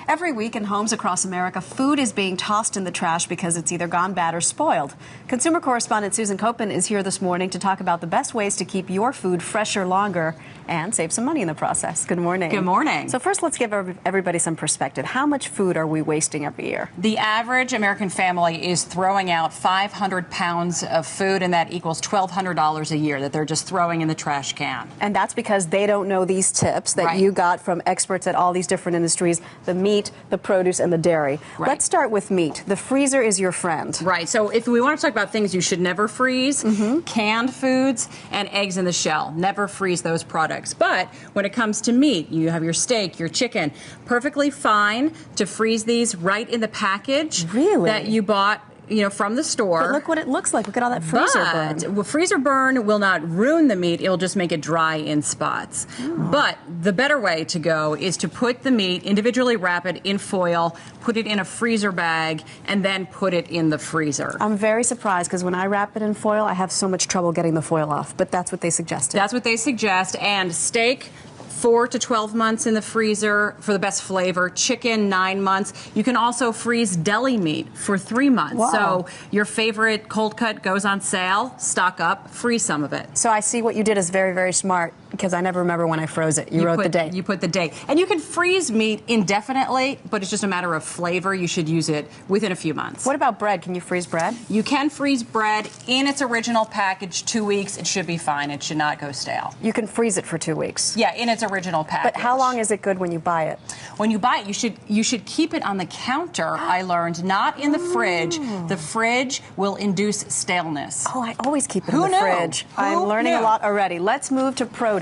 Every week in homes across America, food is being tossed in the trash because it's either gone bad or spoiled. Consumer correspondent Susan Koeppen is here this morning to talk about the best ways to keep your food fresher longer and save some money in the process. Good morning. Good morning. So first, let's give everybody some perspective. How much food are we wasting every year? The average American family is throwing out 500 pounds of food, and that equals $1,200 a year that they're just throwing in the trash can. And that's because they don't know these tips that you got from experts at all these different industries, the meat, the produce, and the dairy. Right. Let's start with meat. The freezer is your friend. Right. So if we want to talk about things you should never freeze, canned foods and eggs in the shell. Never freeze those products. But when it comes to meat, you have your steak, your chicken, perfectly fine to freeze these right in the package that you bought, from the store. But look what it looks like. Look at all that freezer burn. Well, freezer burn will not ruin the meat. It'll just make it dry in spots. But the better way to go is to put the meat, individually wrap it in foil, put it in a freezer bag, and then put it in the freezer. I'm very surprised because when I wrap it in foil, I have so much trouble getting the foil off. But that's what they suggested. That's what they suggest. And steak, 4 to 12 months in the freezer for the best flavor. Chicken, 9 months. You can also freeze deli meat for 3 months. Wow. So your favorite cold cut goes on sale, stock up, freeze some of it. So I see what you did is very, very smart because I never remember when I froze it. You wrote the date. You put the date. And you can freeze meat indefinitely, but it's just a matter of flavor. You should use it within a few months. What about bread? Can you freeze bread? You can freeze bread in its original package 2 weeks. It should be fine. It should not go stale. You can freeze it for 2 weeks. Yeah, in its original package. But how long is it good when you buy it? When you buy it, you should keep it on the counter, I learned, not in the fridge. The fridge will induce staleness. Oh, I always keep it in the fridge. I'm learning a lot already. Let's move to produce.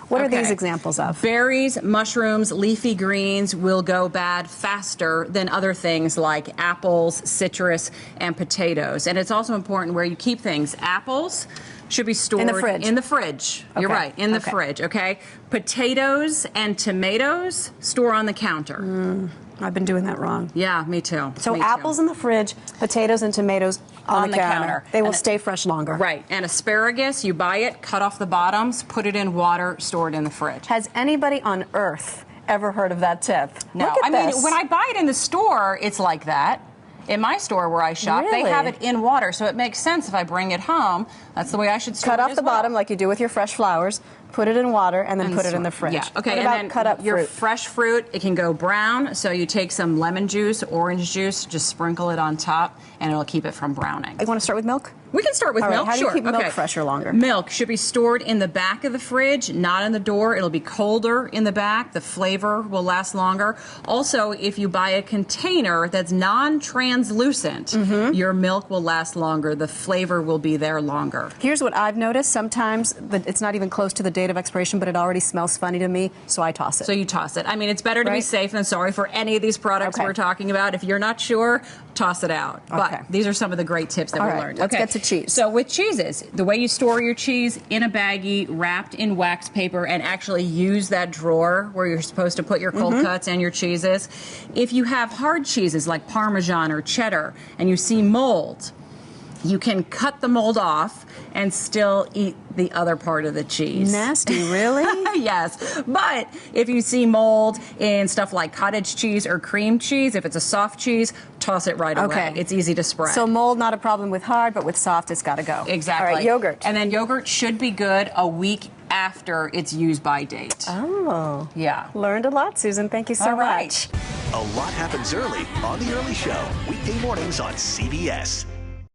What are these examples of? Berries, mushrooms, leafy greens will go bad faster than other things like apples, citrus, and potatoes. And it's also important where you keep things. Apples should be stored in the fridge. In the fridge. You're right, in the fridge, okay? Potatoes and tomatoes store on the counter. I've been doing that wrong. Yeah, me too. So apples in the fridge, potatoes and tomatoes on the counter. They will stay fresh longer. Right. And asparagus, you buy it, cut off the bottoms, put it in water, store it in the fridge. Has anybody on earth ever heard of that tip? No. I mean, when I buy it in the store, it's like that. In my store where I shop, they have it in water, so it makes sense if I bring it home. That's the way I should store it. Cut off the bottom like you do with your fresh flowers, put it in water, and then put it in the fridge. Yeah, okay, what and about then cut up your fruit? fresh fruit, it can go brown, so you take some lemon juice, orange juice, just sprinkle it on top, and it'll keep it from browning. You want to start with milk? We can start with milk, How do sure. you keep milk fresher longer? Milk should be stored in the back of the fridge, not in the door. It'll be colder in the back. The flavor will last longer. Also, if you buy a container that's non-translucent, your milk will last longer. The flavor will be there longer. Here's what I've noticed. Sometimes it's not even close to the date of expiration, but it already smells funny to me, so I toss it. So you toss it. I mean, it's better to be safe than sorry for any of these products we're talking about. If you're not sure, toss it out. But these are some of the great tips that we learned. Let's get to cheese. So with cheeses, the way you store your cheese in a baggie wrapped in wax paper and actually use that drawer where you're supposed to put your cold cuts and your cheeses. If you have hard cheeses like Parmesan or cheddar and you see mold, you can cut the mold off and still eat the other part of the cheese. Nasty, really? Yes. But if you see mold in stuff like cottage cheese or cream cheese, if it's a soft cheese, toss it right away. It's easy to spread. So mold, not a problem with hard, but with soft, it's got to go. Exactly. All right, yogurt. And then yogurt should be good a week after its use by date. Oh. Yeah. Learned a lot, Susan. Thank you so much. A lot happens early on The Early Show, weekday mornings on CBS.